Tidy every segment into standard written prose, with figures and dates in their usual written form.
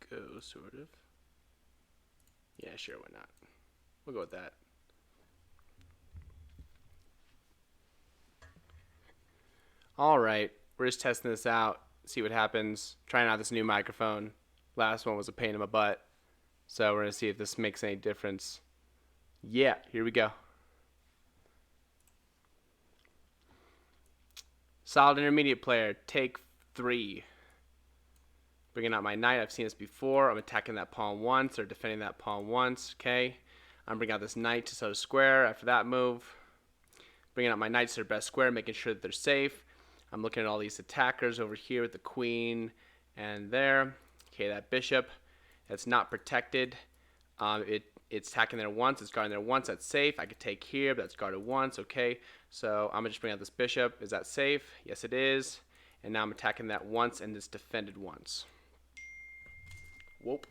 go, sort of. Yeah, sure, why not? We'll go with that. All right, we're just testing this out, see what happens. Trying out this new microphone. Last one was a pain in my butt. So we're going to see if this makes any difference. Yeah, here we go. Solid intermediate player, take 3. Bringing out my knight. I've seen this before. I'm attacking that pawn once or defending that pawn once. Okay. I'm bringing out this knight to set a square after that move. Bringing out my knights to their best square, making sure that they're safe. I'm looking at all these attackers over here with the queen and there. Okay, that bishop, that's not protected. It's attacking there once. It's guarding there once. That's safe. I could take here, but that's guarded once. Okay, so I'm going to just bring out this bishop. Is that safe? Yes, it is. And now I'm attacking that once, and it's defended once. Whoop.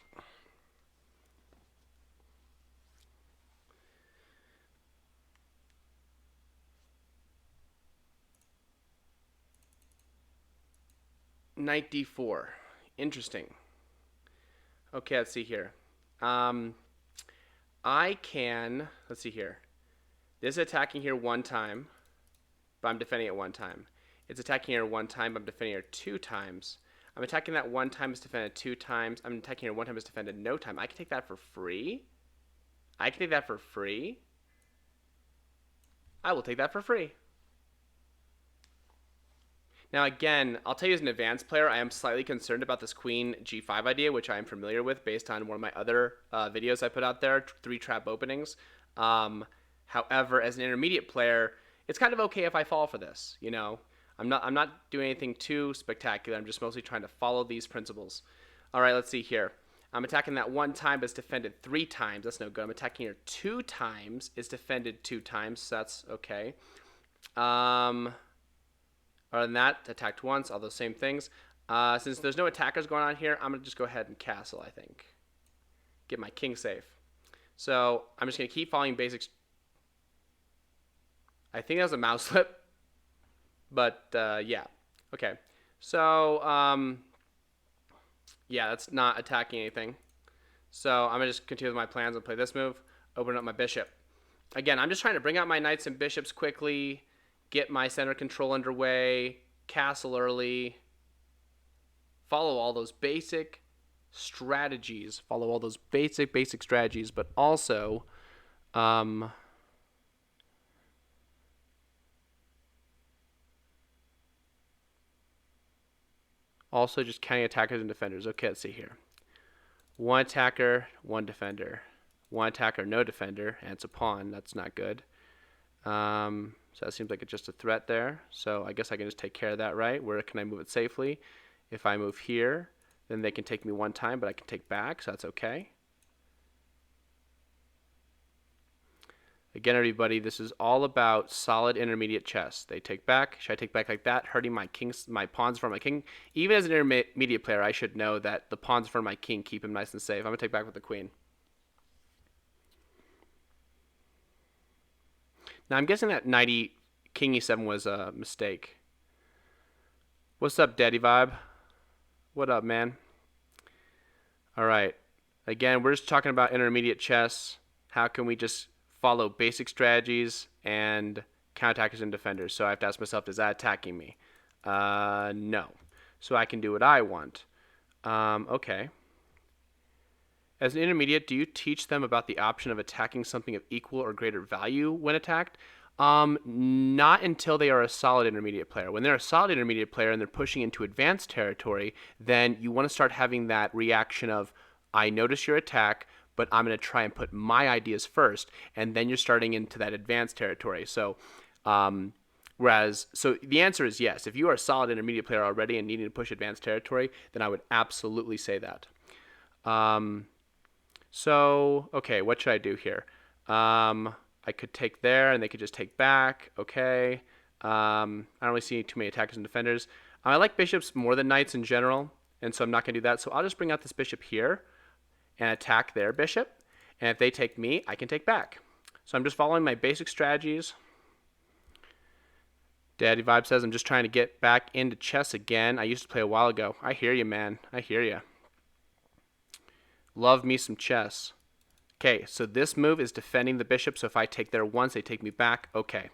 Knight d4. Interesting. Okay, let's see here. I can, let's see here. This is attacking here one time, but I'm defending it one time. It's attacking here one time, but I'm defending it 2 times. I'm attacking that one time, it's defended 2 times. I'm attacking here one time, it's defended no time. I can take that for free. I can take that for free. I will take that for free. Now again, I'll tell you as an advanced player, I am slightly concerned about this queen g5 idea, which I am familiar with based on one of my other videos I put out there, 3 trap openings. However, as an intermediate player, it's kind of okay if I fall for this. You know, I'm not doing anything too spectacular. I'm just mostly trying to follow these principles. All right, let's see here. I'm attacking that one time, but it's defended 3 times. That's no good. I'm attacking here 2 times. It's defended 2 times, so that's okay. Other than that, attacked once, all those same things. Since there's no attackers going on here, I'm going to just go ahead and castle, I think. Get my king safe. So I'm just going to keep following basics. I think that was a mouse slip. But, yeah. Okay. So, yeah, that's not attacking anything. So I'm going to just continue with my plans and play this move. Open up my bishop. Again, I'm just trying to bring out my knights and bishops quickly. Get my center control underway, castle early, follow all those basic strategies, basic strategies, but also just counting attackers and defenders. Okay, let's see here. 1 attacker, 1 defender. 1 attacker, no defender, and it's a pawn. That's not good. So that seems like it's just a threat there. So I guess I can just take care of that, right? Where can I move it safely? If I move here, then they can take me 1 time, but I can take back, so that's okay. Again, everybody, this is all about solid intermediate chess. They take back. Should I take back like that, hurting my pawns for my king? Even as an intermediate player, I should know that the pawns for my king keep him nice and safe. I'm going to take back with the queen. Now, I'm guessing that king e7 was a mistake. What's up, Daddy Vibe? What up, man? All right. Again, we're just talking about intermediate chess. How can we just follow basic strategies and counterattackers and defenders? So I have to ask myself, is that attacking me? No. So I can do what I want. Okay. As an intermediate, do you teach them about the option of attacking something of equal or greater value when attacked? Not until they are a solid intermediate player. When they're a solid intermediate player and they're pushing into advanced territory, then you want to start having that reaction of, I notice your attack, but I'm going to try and put my ideas first, and then you're starting into that advanced territory. So, so the answer is yes. If you are a solid intermediate player already and needing to push advanced territory, then I would absolutely say that. So, okay, what should I do here? I could take there, and they could just take back. Okay. I don't really see too many attackers and defenders. I like bishops more than knights in general, and so I'm not going to do that. So I'll just bring out this bishop here and attack their bishop. And if they take me, I can take back. So I'm just following my basic strategies. Daddy Vibe says, I'm just trying to get back into chess again. I used to play a while ago. I hear you, man. I hear you. Love me some chess. Okay, so this move is defending the bishop, so if I take there once, they take me back. Okay.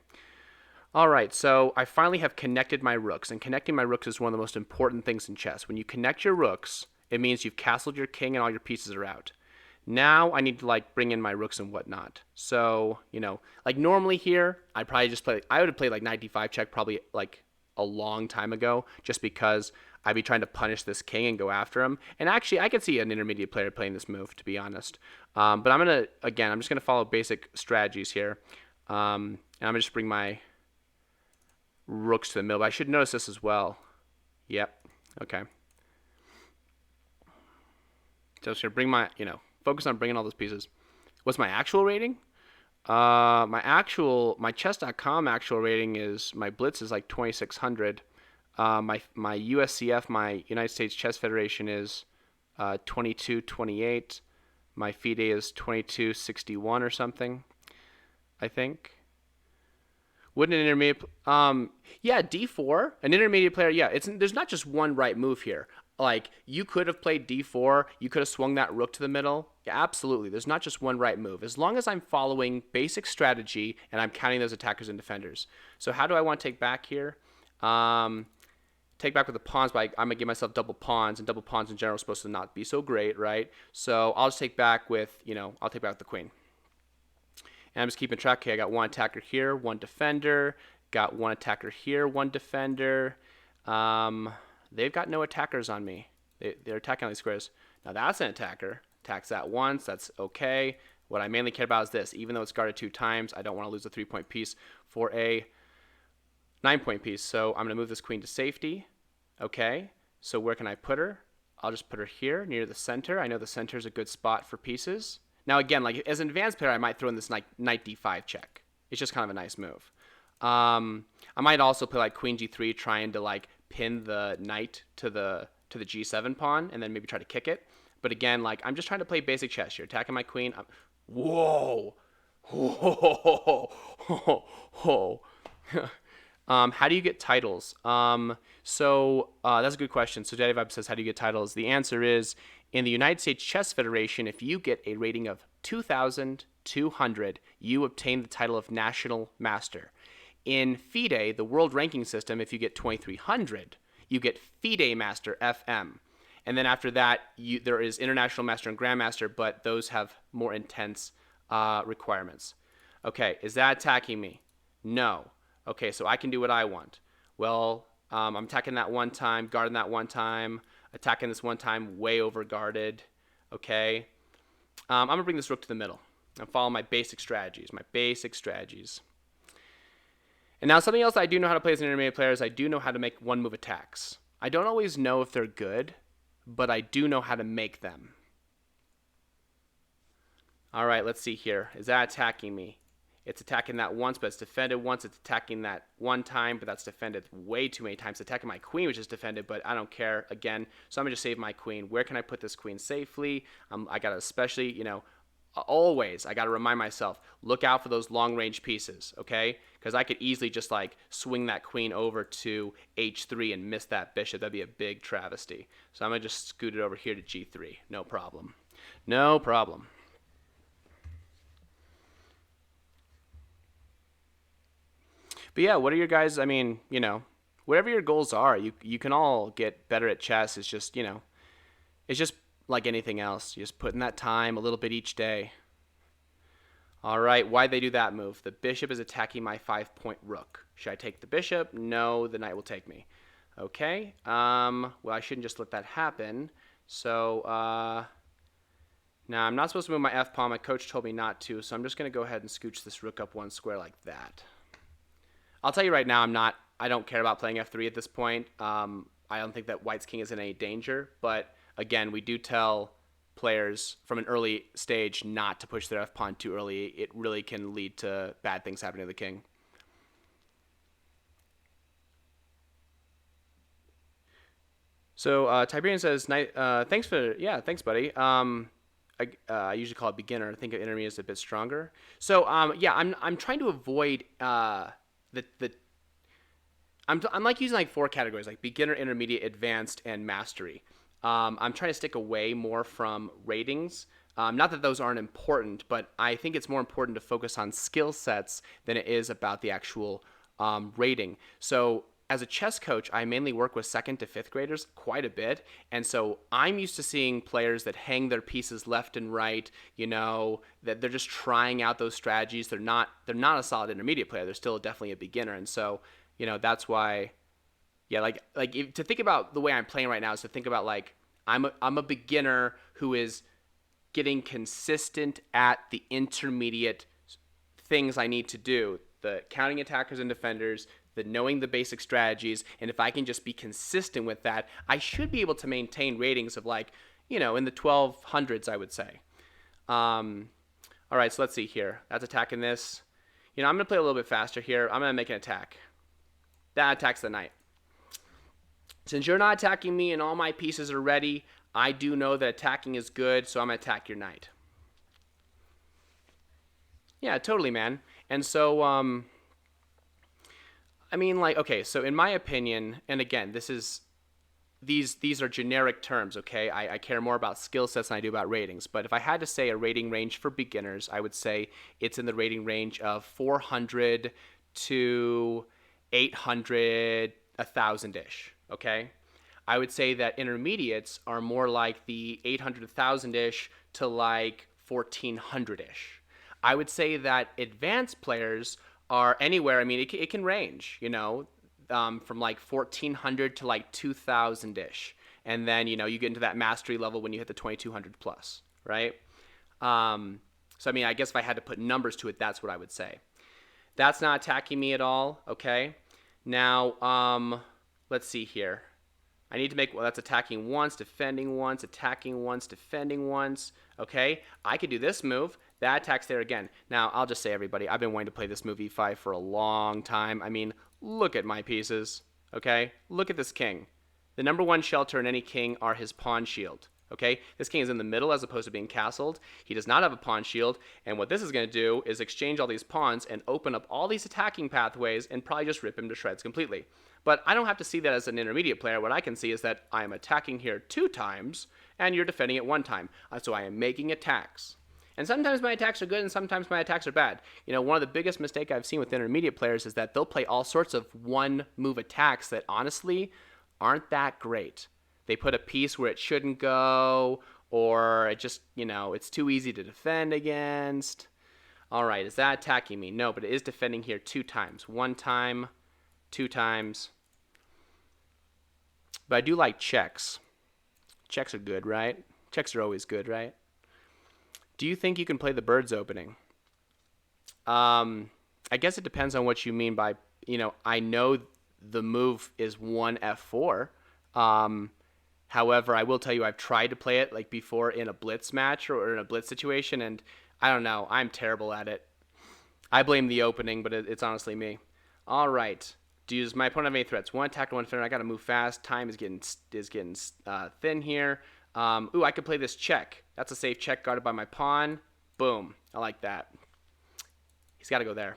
All right, so I finally have connected my rooks, and connecting my rooks is one of the most important things in chess. When you connect your rooks, it means you've castled your king and all your pieces are out. Now I need to like bring in my rooks and whatnot. So, like normally here, I would have played like knight d5 check probably like a long time ago, just because I'd be trying to punish this king and go after him. And actually, I could see an intermediate player playing this move, to be honest. But I'm just gonna follow basic strategies here, and I'm gonna just bring my rooks to the middle. But I should notice this as well. Yep. Okay. So I'm just gonna bring focus on bringing all those pieces. What's my actual rating? My chess.com actual rating is, my blitz is like 2600. My USCF, my United States Chess Federation, is 2228. My FIDE is 2261 or something, I think. Wouldn't an intermediate? Yeah, D4. An intermediate player. Yeah, there's not just one right move here. Like, you could have played D4. You could have swung that rook to the middle. Yeah, absolutely. There's not just one right move. As long as I'm following basic strategy and I'm counting those attackers and defenders. So how do I want to take back here? Take back with the pawns, but I'm gonna give myself double pawns, and double pawns in general are supposed to not be so great, right? So I'll just take back with, I'll take back with the queen. And I'm just keeping track. Okay, I got one attacker here, one defender. Got one attacker here, one defender. They've got no attackers on me. They're attacking all these squares. Now that's an attacker. Attacks that once. That's okay. What I mainly care about is this. Even though it's guarded 2 times, I don't want to lose a 3-point piece for a 9-point piece. So I'm going to move this queen to safety. Okay. So where can I put her? I'll just put her here near the center. I know the center is a good spot for pieces. Now, again, like as an advanced player, I might throw in this knight d5 check. It's just kind of a nice move. I might also play like queen g3, trying to like pin the knight to the g7 pawn, and then maybe try to kick it. But again, like I'm just trying to play basic chess here. Attacking my queen. Whoa. Whoa. How do you get titles? So that's a good question. So Daddy Vibe says, how do you get titles? The answer is, in the United States Chess Federation, if you get a rating of 2,200, you obtain the title of National Master. In FIDE, the world ranking system, if you get 2,300, you get FIDE Master, FM. And then after that, there is International Master and Grandmaster, but those have more intense requirements. Okay, is that attacking me? No. Okay, so I can do what I want. Well, I'm attacking that one time, guarding that one time, attacking this one time, way over guarded. Okay. I'm going to bring this rook to the middle and follow my basic strategies. And now something else that I do know how to play as an intermediate player is I do know how to make one-move attacks. I don't always know if they're good, but I do know how to make them. All right, let's see here. Is that attacking me? It's attacking that once, but it's defended once. It's attacking that one time, but that's defended way too many times. It's attacking my queen, which is defended, but I don't care again. So I'm going to just save my queen. Where can I put this queen safely? I got to especially, always, I got to remind myself, look out for those long-range pieces, okay? Because I could easily just, like, swing that queen over to h3 and miss that bishop. That'd be a big travesty. So I'm going to just scoot it over here to g3. No problem. No problem. But yeah, what are your guys, whatever your goals are, you can all get better at chess. It's just, it's just like anything else. You just put in that time a little bit each day. All right, why'd they do that move? The bishop is attacking my 5-point rook. Should I take the bishop? No, the knight will take me. Okay, well, I shouldn't just let that happen. So, now I'm not supposed to move my f-pawn. My coach told me not to, so I'm just going to go ahead and scooch this rook up one square like that. I'll tell you right now, I don't care about playing f3 at this point. I don't think that white's king is in any danger. But again, we do tell players from an early stage not to push their f-pawn too early. It really can lead to bad things happening to the king. So Tiberian says, thanks buddy. I usually call it beginner. I think intermediate is a bit stronger. So I'm trying to avoid I'm like using like 4 categories, like beginner, intermediate, advanced, and mastery. I'm trying to stick away more from ratings. Not that those aren't important, but I think it's more important to focus on skill sets than it is about the actual rating. So, as a chess coach, I mainly work with second to fifth graders quite a bit. And so I'm used to seeing players that hang their pieces left and right, that they're just trying out those strategies. They're not a solid intermediate player. They're still definitely a beginner. And so, that's why, yeah, to think about the way I'm playing right now is to think about like I'm a beginner who is getting consistent at the intermediate things I need to do, the counting attackers and defenders, the knowing the basic strategies, and if I can just be consistent with that, I should be able to maintain ratings of like, in the 1200s, I would say. All right, so let's see here. That's attacking this. I'm going to play a little bit faster here. I'm going to make an attack. That attacks the knight. Since you're not attacking me and all my pieces are ready, I do know that attacking is good, so I'm going to attack your knight. Yeah, totally, man. And so, okay, so in my opinion, and again, these are generic terms, okay? I care more about skill sets than I do about ratings. But if I had to say a rating range for beginners, I would say it's in the rating range of 400 to 800, 1,000-ish, okay? I would say that intermediates are more like the 800, 1,000-ish to like 1,400-ish. I would say that advanced players are anywhere. I mean, it can range, from like 1,400 to like 2,000-ish. And then, you get into that mastery level when you hit the 2,200 plus, right? So, I mean, I guess if I had to put numbers to it, that's what I would say. That's not attacking me at all, okay? Now, let's see here. I need to make, well, that's attacking once, defending once, attacking once, defending once, okay? I could do this move. That attacks there again. Now, I'll just say, everybody, I've been wanting to play this move e5 for a long time. I mean, look at my pieces, okay? Look at this king. The number one shelter in any king are his pawn shield, okay? This king is in the middle as opposed to being castled. He does not have a pawn shield, and what this is going to do is exchange all these pawns and open up all these attacking pathways and probably just rip him to shreds completely. But I don't have to see that as an intermediate player. What I can see is that I am attacking here 2 times, and you're defending it 1 time. So I am making attacks. And sometimes my attacks are good, and sometimes my attacks are bad. One of the biggest mistakes I've seen with intermediate players is that they'll play all sorts of one-move attacks that honestly aren't that great. They put a piece where it shouldn't go, or it just, it's too easy to defend against. All right, is that attacking me? No, but it is defending here 2 times. 1 time, 2 times. But I do like checks. Checks are good, right? Checks are always good, right? Do you think you can play the birds opening? I guess it depends on what you mean by, I know the move is 1 f4. However, I will tell you I've tried to play it like before in a blitz match or in a blitz situation, and I don't know. I'm terrible at it. I blame the opening, but it's honestly me. All right. Does my opponent have any threats? 1 attack to 1 defender. I got to move fast. Time is getting thin here. I could play this check. That's a safe check guarded by my pawn. Boom. I like that. He's got to go there.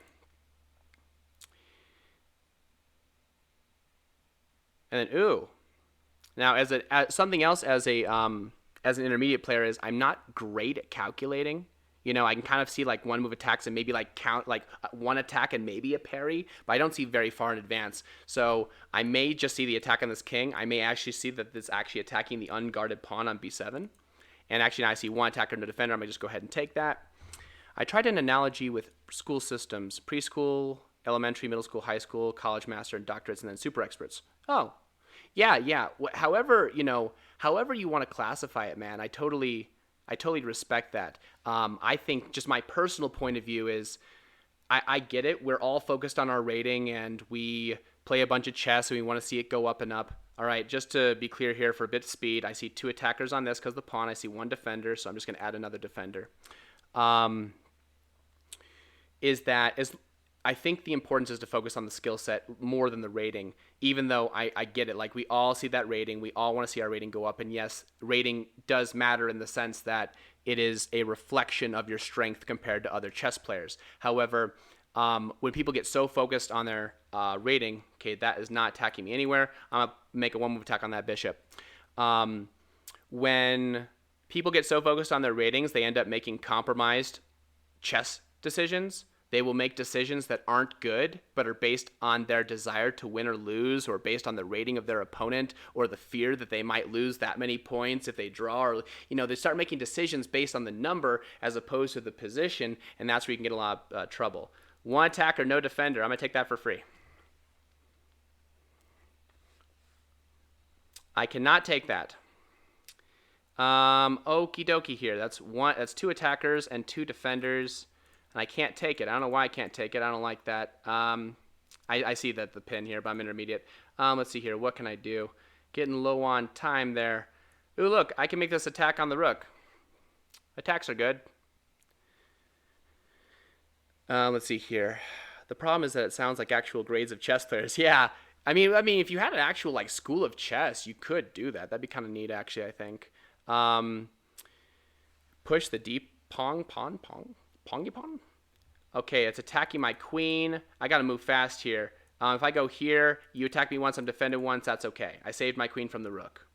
And then, Now, as something else as an intermediate player is I'm not great at calculating. I can kind of see like 1 move attacks and maybe like count like 1 attack and maybe a parry, but I don't see very far in advance. So I may just see the attack on this king. I may actually see that it's actually attacking the unguarded pawn on b7. And actually now I see 1 attacker and a defender. I may just go ahead and take that. I tried an analogy with school systems, preschool, elementary, middle school, high school, college master, and doctorates, and then super experts. Oh, yeah. However you want to classify it, man, I totally respect that. I think just my personal point of view is I get it. We're all focused on our rating and we play a bunch of chess and we want to see it go up and up. All right, just to be clear here for a bit of speed, I see 2 attackers on this because the pawn. I see 1 defender, so I'm just going to add another defender. I think the importance is to focus on the skill set more than the rating, even though I get it. Like, we all see that rating. We all want to see our rating go up. And yes, rating does matter in the sense that it is a reflection of your strength compared to other chess players. However, when people get so focused on their rating, okay, that is not attacking me anywhere. I'm going to make a 1-move attack on that bishop. when people get so focused on their ratings, they end up making compromised chess decisions. They will make decisions that aren't good, but are based on their desire to win or lose, or based on the rating of their opponent, or the fear that they might lose that many points if they draw. Or, they start making decisions based on the number as opposed to the position, and that's where you can get a lot of trouble. One attacker, no defender. I'm going to take that for free. I cannot take that. Okie dokie here. That's one. That's two attackers and two defenders, and I can't take it. I don't know why I can't take it. I don't like that. I see that the pin here, but I'm intermediate. Let's see here. What can I do? Getting low on time there. Ooh, look, I can make this attack on the rook. Attacks are good. Let's see here. The problem is that it sounds like actual grades of chess players. Yeah. I mean, if you had an actual like school of chess, you could do that. That'd be kind of neat, actually. I think. Push the deep pongy pawn. Okay, it's attacking my queen. I gotta move fast here. If I go here, you attack me once, I'm defended once. That's okay. I saved my queen from the rook.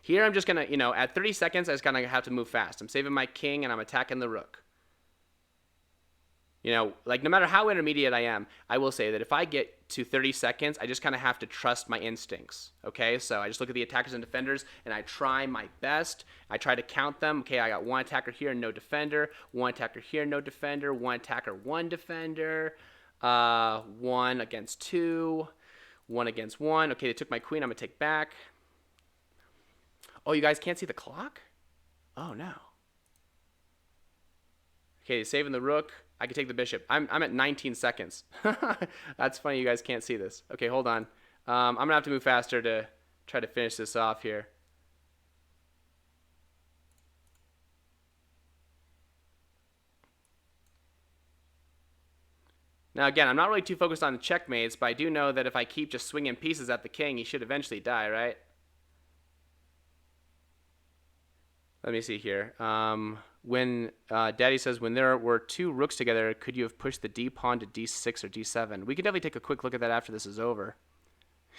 Here, I'm just gonna, at 30 seconds, I just gonna have to move fast. I'm saving my king and I'm attacking the rook. Like no matter how intermediate I am, I will say that if I get to 30 seconds, I just kind of have to trust my instincts. Okay, so I just look at the attackers and defenders and I try my best. I try to count them. Okay, I got one attacker here, no defender. One attacker here, no defender. One attacker, one defender. One against two. One against one. Okay, they took my queen. I'm going to take back. Oh, you guys can't see the clock? Oh, no. Okay, saving the rook. I can take the bishop. I'm at 19 seconds. That's funny you guys can't see this. Okay, hold on. I'm going to have to move faster to try to finish this off here. Now, again, I'm not really too focused on the checkmates, but I do know that if I keep just swinging pieces at the king, he should eventually die, right? Let me see here. When Daddy says, when there were two rooks together, could you have pushed the d pawn to d6 or d7? We can definitely take a quick look at that after this is over.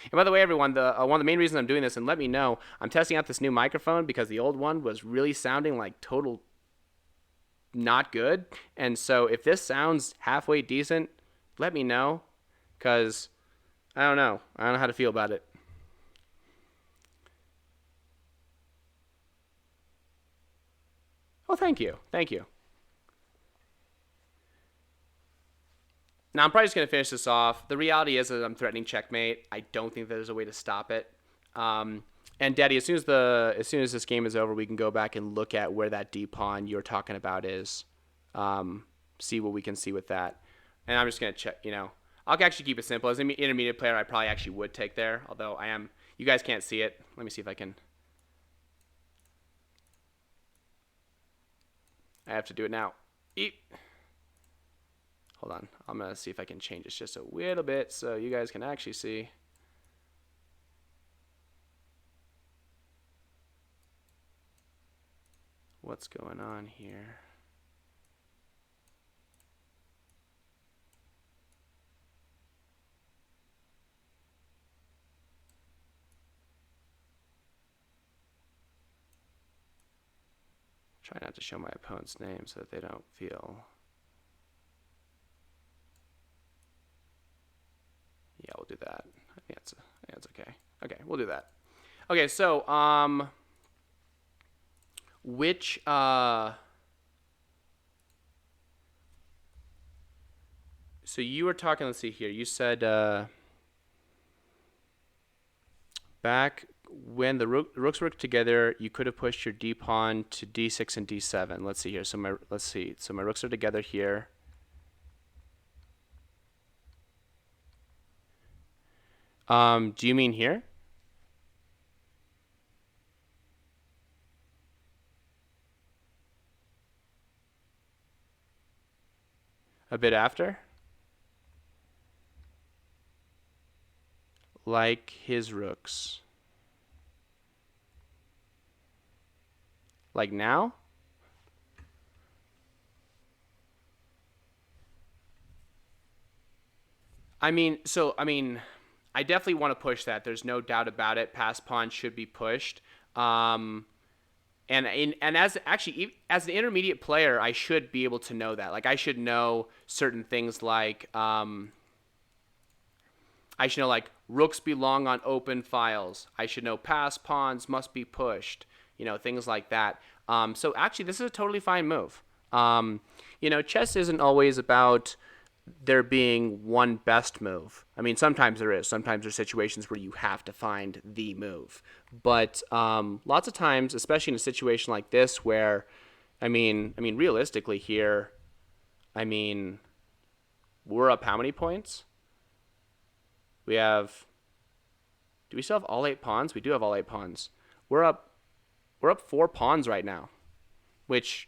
And by the way, everyone, one of the main reasons I'm doing this, and let me know, I'm testing out this new microphone because the old one was really sounding like total not good. And so if this sounds halfway decent, let me know, because I don't know how to feel about it. Oh, thank you. Now, I'm probably just going to finish this off. The reality is that I'm threatening checkmate. I don't think there's a way to stop it. And Daddy, as soon as this game is over, we can go back and look at where that d pawn you're talking about is. See what we can see with that. And I'm just going to check, I'll actually keep it simple. As an intermediate player, I probably actually would take there, although you guys can't see it. Let me see if I can. I have to do it now. Eep. Hold on. I'm going to see if I can change this just a little bit so you guys can actually see. What's going on here? Try not to show my opponent's name so that they don't feel. Yeah, we'll do that. I think that's okay. Okay, we'll do that. Okay, so which so you were talking, let's see here. You said back when the rooks work together, you could have pushed your d pawn to d6 and d7. Let's see here. So my rooks are together here. Do you mean here? A bit after? Like his rooks. Like now? I definitely want to push that. There's no doubt about it. Pass pawn should be pushed. And as actually as an intermediate player, I should be able to know that. Like I should know certain things like I should know like rooks belong on open files. I should know pass pawns must be pushed. Things like that. So actually, this is a totally fine move. Chess isn't always about there being one best move. I mean, sometimes there is. Sometimes there's situations where you have to find the move. But lots of times, especially in a situation like this, where, realistically here, I mean, we're up how many points? We have. Do we still have all 8 pawns? We do have all 8 pawns. We're up. We're up 4 pawns right now, which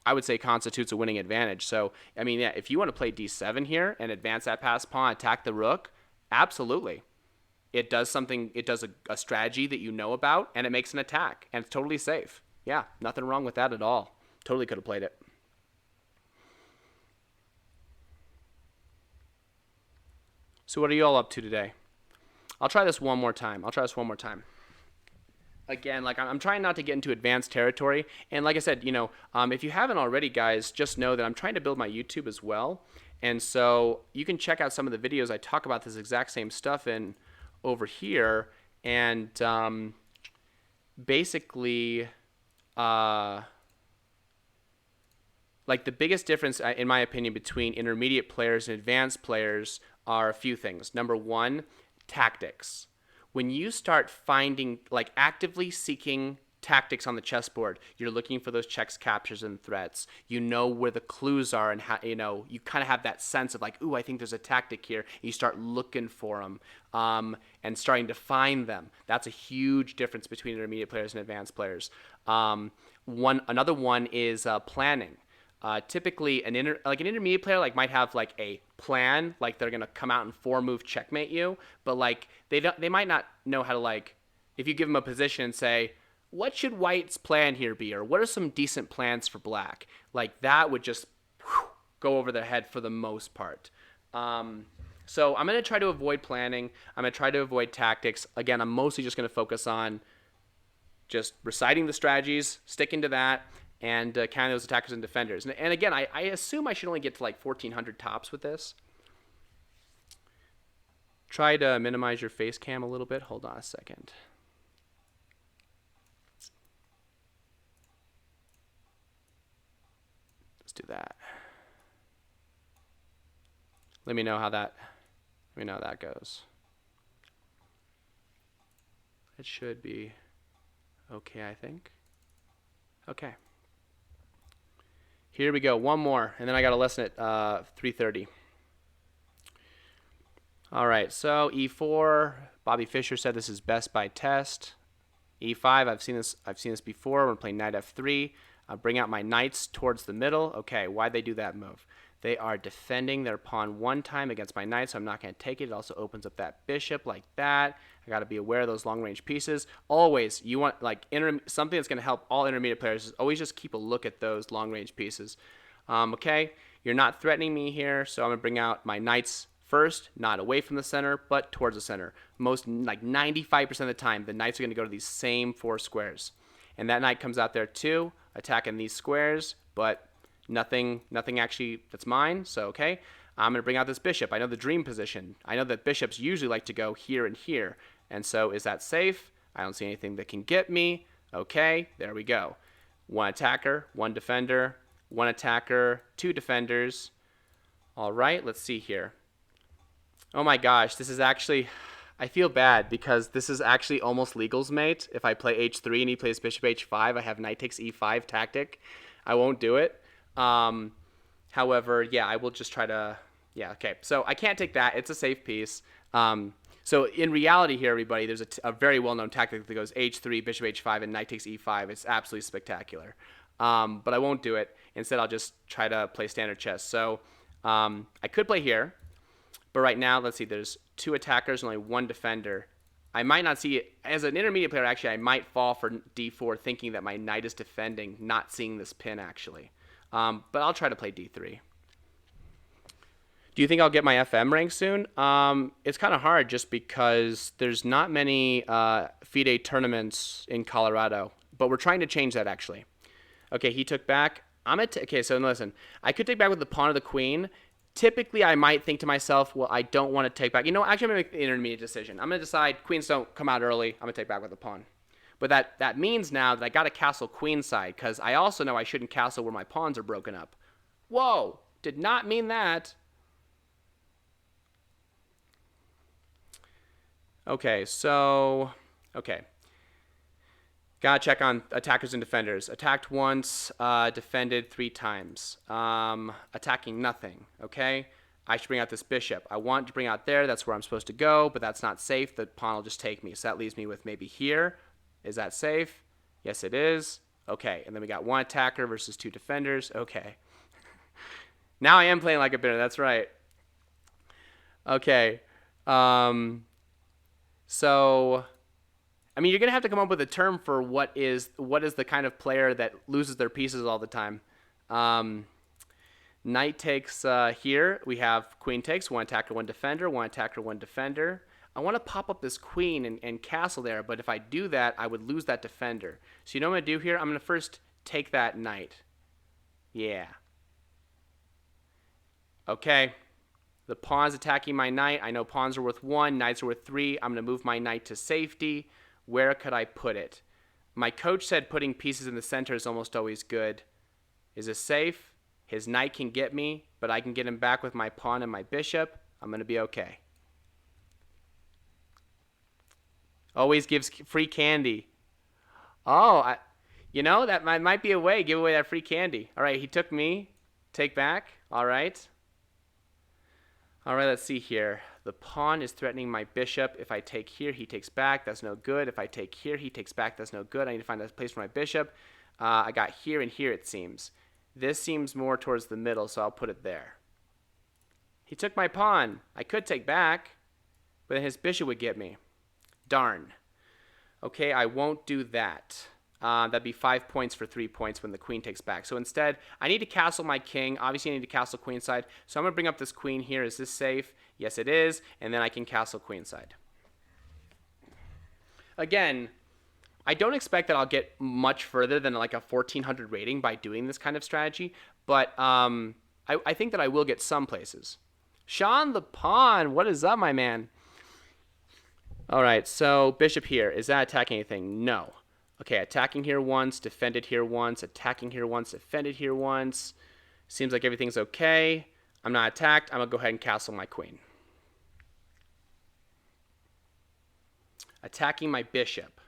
I would say constitutes a winning advantage. So, yeah, if you want to play d7 here and advance that passed pawn, attack the rook, absolutely. It does something, it does a strategy that you know about, and it makes an attack, and it's totally safe. Yeah, nothing wrong with that at all. Totally could have played it. So what are you all up to today? I'll try this one more time. Again, like I'm trying not to get into advanced territory. And like I said, if you haven't already, guys, just know that I'm trying to build my YouTube as well. And so you can check out some of the videos I talk about this exact same stuff in over here. And basically, like the biggest difference, in my opinion, between intermediate players and advanced players are a few things. Number one, tactics. When you start finding, like actively seeking tactics on the chessboard, you're looking for those checks, captures, and threats. You know where the clues are, and how, you kind of have that sense of like, ooh, I think there's a tactic here. And you start looking for them and starting to find them. That's a huge difference between intermediate players and advanced players. Another one is planning. Typically, an intermediate player might have like a plan, like they're gonna come out and 4-move checkmate you, but like they might not know how to, like, if you give them a position and say, what should white's plan here be, or what are some decent plans for black, like that would just go over their head for the most part. So I'm gonna try to avoid planning. I'm gonna try to avoid tactics. Again, I'm mostly just gonna focus on just reciting the strategies, sticking to that, and counting those attackers and defenders. And again, I assume I should only get to like 1,400 tops with this. Try to minimize your face cam a little bit. Hold on a second. Let's do that. Let me know how that goes. It should be okay, I think. Okay. Here we go. One more, and then I got a lesson at 3:30. All right. So E4. Bobby Fischer said this is best by test. E5. I've seen this before. We're playing knight F3. I'll bring out my knights towards the middle. Okay. Why'd they do that move? They are defending their pawn one time against my knight, so I'm not going to take it. It also opens up that bishop like that. I got to be aware of those long-range pieces. Always, you want something that's going to help all intermediate players is always just keep a look at those long-range pieces. Okay, you're not threatening me here, so I'm going to bring out my knights first, not away from the center, but towards the center. Most, like 95% of the time, the knights are going to go to these same 4 squares. And that knight comes out there too, attacking these squares, but nothing actually that's mine. So okay, I'm going to bring out this bishop. I know the dream position. I know that bishops usually like to go here and here. And so is that safe? I don't see anything that can get me. Okay, there we go. 1 attacker, 1 defender, 1 attacker, 2 defenders. All right, let's see here. Oh my gosh, this is actually, I feel bad because this is actually almost legal's mate. If I play h3 and he plays bishop h5, I have knight takes e5 tactic. I won't do it. However, yeah, I will just try to, yeah, okay. So I can't take that. It's a safe piece. So in reality here, everybody, there's a very well-known tactic that goes h3, bishop h5, and knight takes e5. It's absolutely spectacular. But I won't do it. Instead, I'll just try to play standard chess. So I could play here. But right now, let's see, there's 2 attackers and only 1 defender. I might not see it. As an intermediate player, actually, I might fall for d4 thinking that my knight is defending, not seeing this pin, actually. But I'll try to play d3. Do you think I'll get my FM rank soon? It's kind of hard just because there's not many FIDE tournaments in Colorado, but we're trying to change that actually. Okay, he took back. Okay, so listen, I could take back with the pawn or the queen. Typically, I might think to myself, well, I don't want to take back. You know, actually, I'm going to make the intermediate decision. I'm going to decide queens don't come out early. I'm going to take back with the pawn. But that means now that I got to castle queen side because I also know I shouldn't castle where my pawns are broken up. Whoa, did not mean that. Okay, so, okay. Gotta check on attackers and defenders. Attacked once, defended 3 times. Attacking nothing, okay? I should bring out this bishop. I want to bring out there. That's where I'm supposed to go, but that's not safe. The pawn will just take me. So that leaves me with maybe here. Is that safe? Yes, it is. Okay, and then we got 1 attacker versus 2 defenders. Okay. Now I am playing like a beginner. That's right. Okay. So, I mean, you're going to have to come up with a term for what is the kind of player that loses their pieces all the time. Knight takes here. We have queen takes, 1 attacker, 1 defender, 1 attacker, 1 defender. I want to pop up this queen and castle there, but if I do that, I would lose that defender. So you know what I'm going to do here? I'm going to first take that knight. Yeah. Okay. The pawn's attacking my knight. I know pawns are worth 1, knights are worth 3. I'm going to move my knight to safety. Where could I put it? My coach said putting pieces in the center is almost always good. Is this safe? His knight can get me, but I can get him back with my pawn and my bishop. I'm going to be okay. Always gives free candy. Oh, you know, that might be a way. Give away that free candy. All right, he took me. Take back. All right. All right, let's see here. The pawn is threatening my bishop. If I take here, he takes back. That's no good. If I take here, he takes back. That's no good. I need to find a place for my bishop. I got here and here, it seems. This seems more towards the middle, so I'll put it there. He took my pawn. I could take back, but then his bishop would get me. Darn. Okay, I won't do that. That'd be 5 points for 3 points when the queen takes back. So instead, I need to castle my king. Obviously, I need to castle queenside. So I'm going to bring up this queen here. Is this safe? Yes, it is. And then I can castle queenside. Again, I don't expect that I'll get much further than like a 1400 rating by doing this kind of strategy. But I think that I will get some places. Sean the pawn. What is up, my man? All right, so bishop here. Is that attacking anything? No. Okay, attacking here once, defended here once, attacking here once, defended here once. Seems like everything's okay. I'm not attacked. I'm going to go ahead and castle my queen. Attacking my bishop.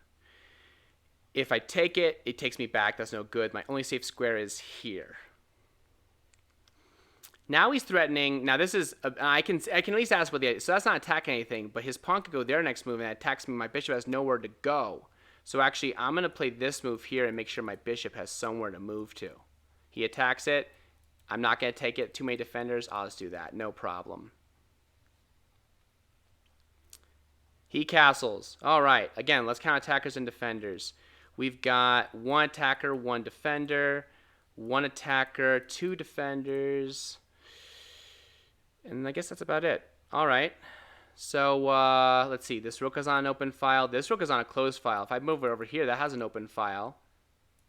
If I take it, it takes me back. That's no good. My only safe square is here. Now he's threatening. Now this is, I can at least ask what the, so that's not attacking anything, but his pawn could go there next move and it attacks me. My bishop has nowhere to go. So actually, I'm going to play this move here and make sure my bishop has somewhere to move to. He attacks it. I'm not going to take it. Too many defenders. I'll just do that. No problem. He castles. All right. Again, let's count attackers and defenders. We've got 1 attacker, 1 defender, 1 attacker, 2 defenders. And I guess that's about it. All right. So let's see. This rook is on an open file. This rook is on a closed file. If I move it over here, that has an open file.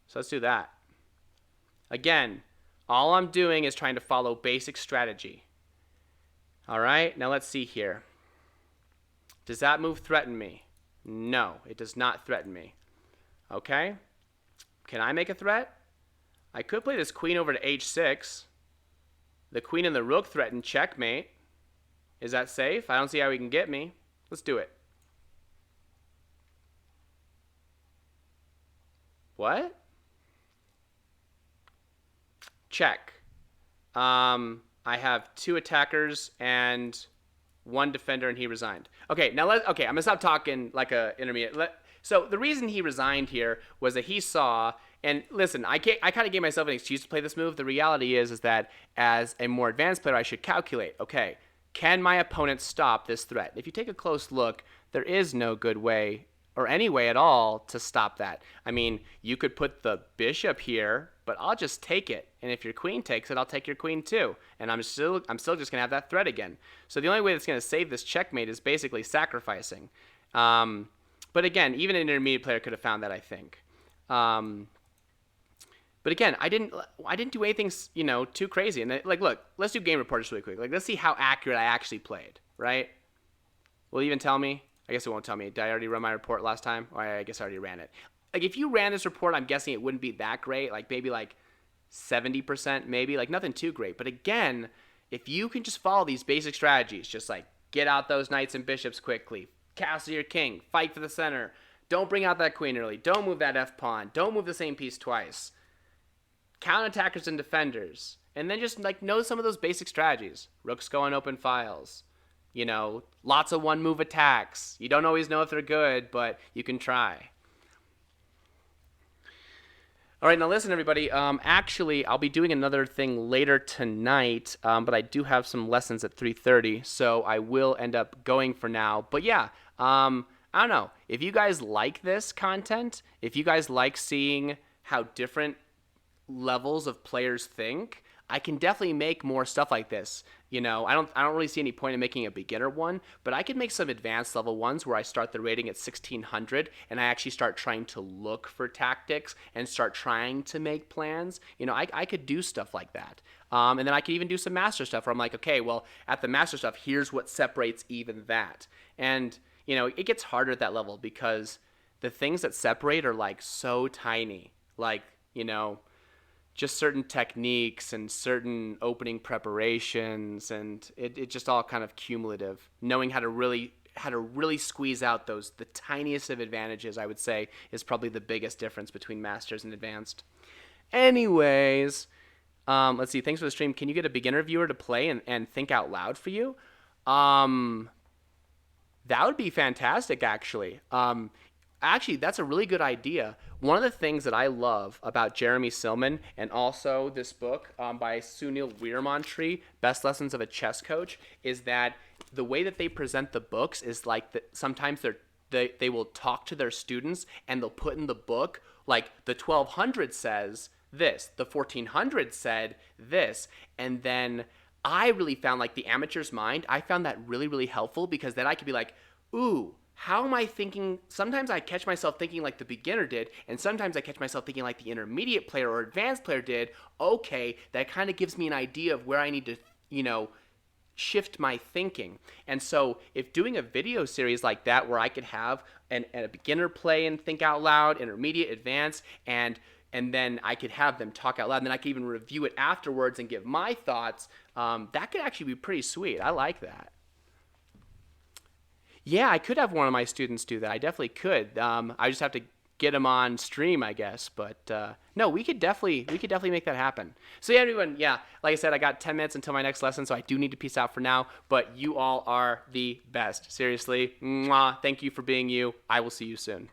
So let's do that. Again, all I'm doing is trying to follow basic strategy. All right. Now let's see here. Does that move threaten me? No, it does not threaten me. Okay. Can I make a threat? I could play this queen over to h6. The queen and the rook threaten checkmate. Is that safe? I don't see how he can get me. Let's do it. What? Check. I have 2 attackers and 1 defender, and he resigned. Okay, now I'm gonna stop talking like a intermediate. So the reason he resigned here was that he saw. And listen, I kind of gave myself an excuse to play this move. The reality is that as a more advanced player, I should calculate. Okay. Can my opponent stop this threat? If you take a close look, there is no good way or any way at all to stop that. I mean, you could put the bishop here, but I'll just take it. And if your queen takes it, I'll take your queen too. And I'm still just gonna have that threat again. So the only way that's gonna save this checkmate is basically sacrificing. But again, even an intermediate player could have found that, I think. But again, I didn't do anything, too crazy. And like, look, let's do game report just really quick. Like, let's see how accurate I actually played, right? Will you even tell me? I guess it won't tell me. Did I already run my report last time? Or I guess I already ran it. Like, if you ran this report, I'm guessing it wouldn't be that great. Like, maybe like 70%, maybe. Like, nothing too great. But again, if you can just follow these basic strategies, just like get out those knights and bishops quickly, castle your king, fight for the center, don't bring out that queen early, don't move that f-pawn, don't move the same piece twice, counterattackers and defenders, and then just like know some of those basic strategies. Rooks go in open files. Lots of one-move attacks. You don't always know if they're good, but you can try. All right, now listen, everybody. Actually, I'll be doing another thing later tonight, but I do have some lessons at 3:30, so I will end up going for now. But yeah, I don't know. If you guys like this content, if you guys like seeing how different levels of players think, I can definitely make more stuff like this. I don't really see any point in making a beginner one, but I could make some advanced level ones where I start the rating at 1600 and I actually start trying to look for tactics and start trying to make plans. I could do stuff like that. And then I could even do some master stuff where I'm like, okay, well, at the master stuff, here's what separates even that. And, it gets harder at that level because the things that separate are like so tiny. Like, just certain techniques and certain opening preparations, and it just all kind of cumulative. Knowing how to really squeeze out the tiniest of advantages, I would say, is probably the biggest difference between masters and advanced. Anyways, let's see. Thanks for the stream. Can you get a beginner viewer to play and think out loud for you? That would be fantastic, actually. Actually, that's a really good idea. One of the things that I love about Jeremy Silman and also this book by Sunil Weermantree, Best Lessons of a Chess Coach, is that the way that they present the books is like sometimes they will talk to their students and they'll put in the book, like the 1200 says this, the 1400 said this, and then I really found like the amateur's mind, I found that really, really helpful because then I could be like, ooh, how am I thinking? Sometimes I catch myself thinking like the beginner did, and sometimes I catch myself thinking like the intermediate player or advanced player did. Okay, that kind of gives me an idea of where I need to, shift my thinking. And so if doing a video series like that where I could have a beginner play and think out loud, intermediate, advanced, and then I could have them talk out loud, and then I could even review it afterwards and give my thoughts, that could actually be pretty sweet. I like that. Yeah, I could have one of my students do that. I definitely could. I just have to get them on stream, I guess. But no, we could definitely make that happen. So yeah, everyone, yeah, like I said, I got 10 minutes until my next lesson, so I do need to peace out for now. But you all are the best. Seriously, mwah, thank you for being you. I will see you soon.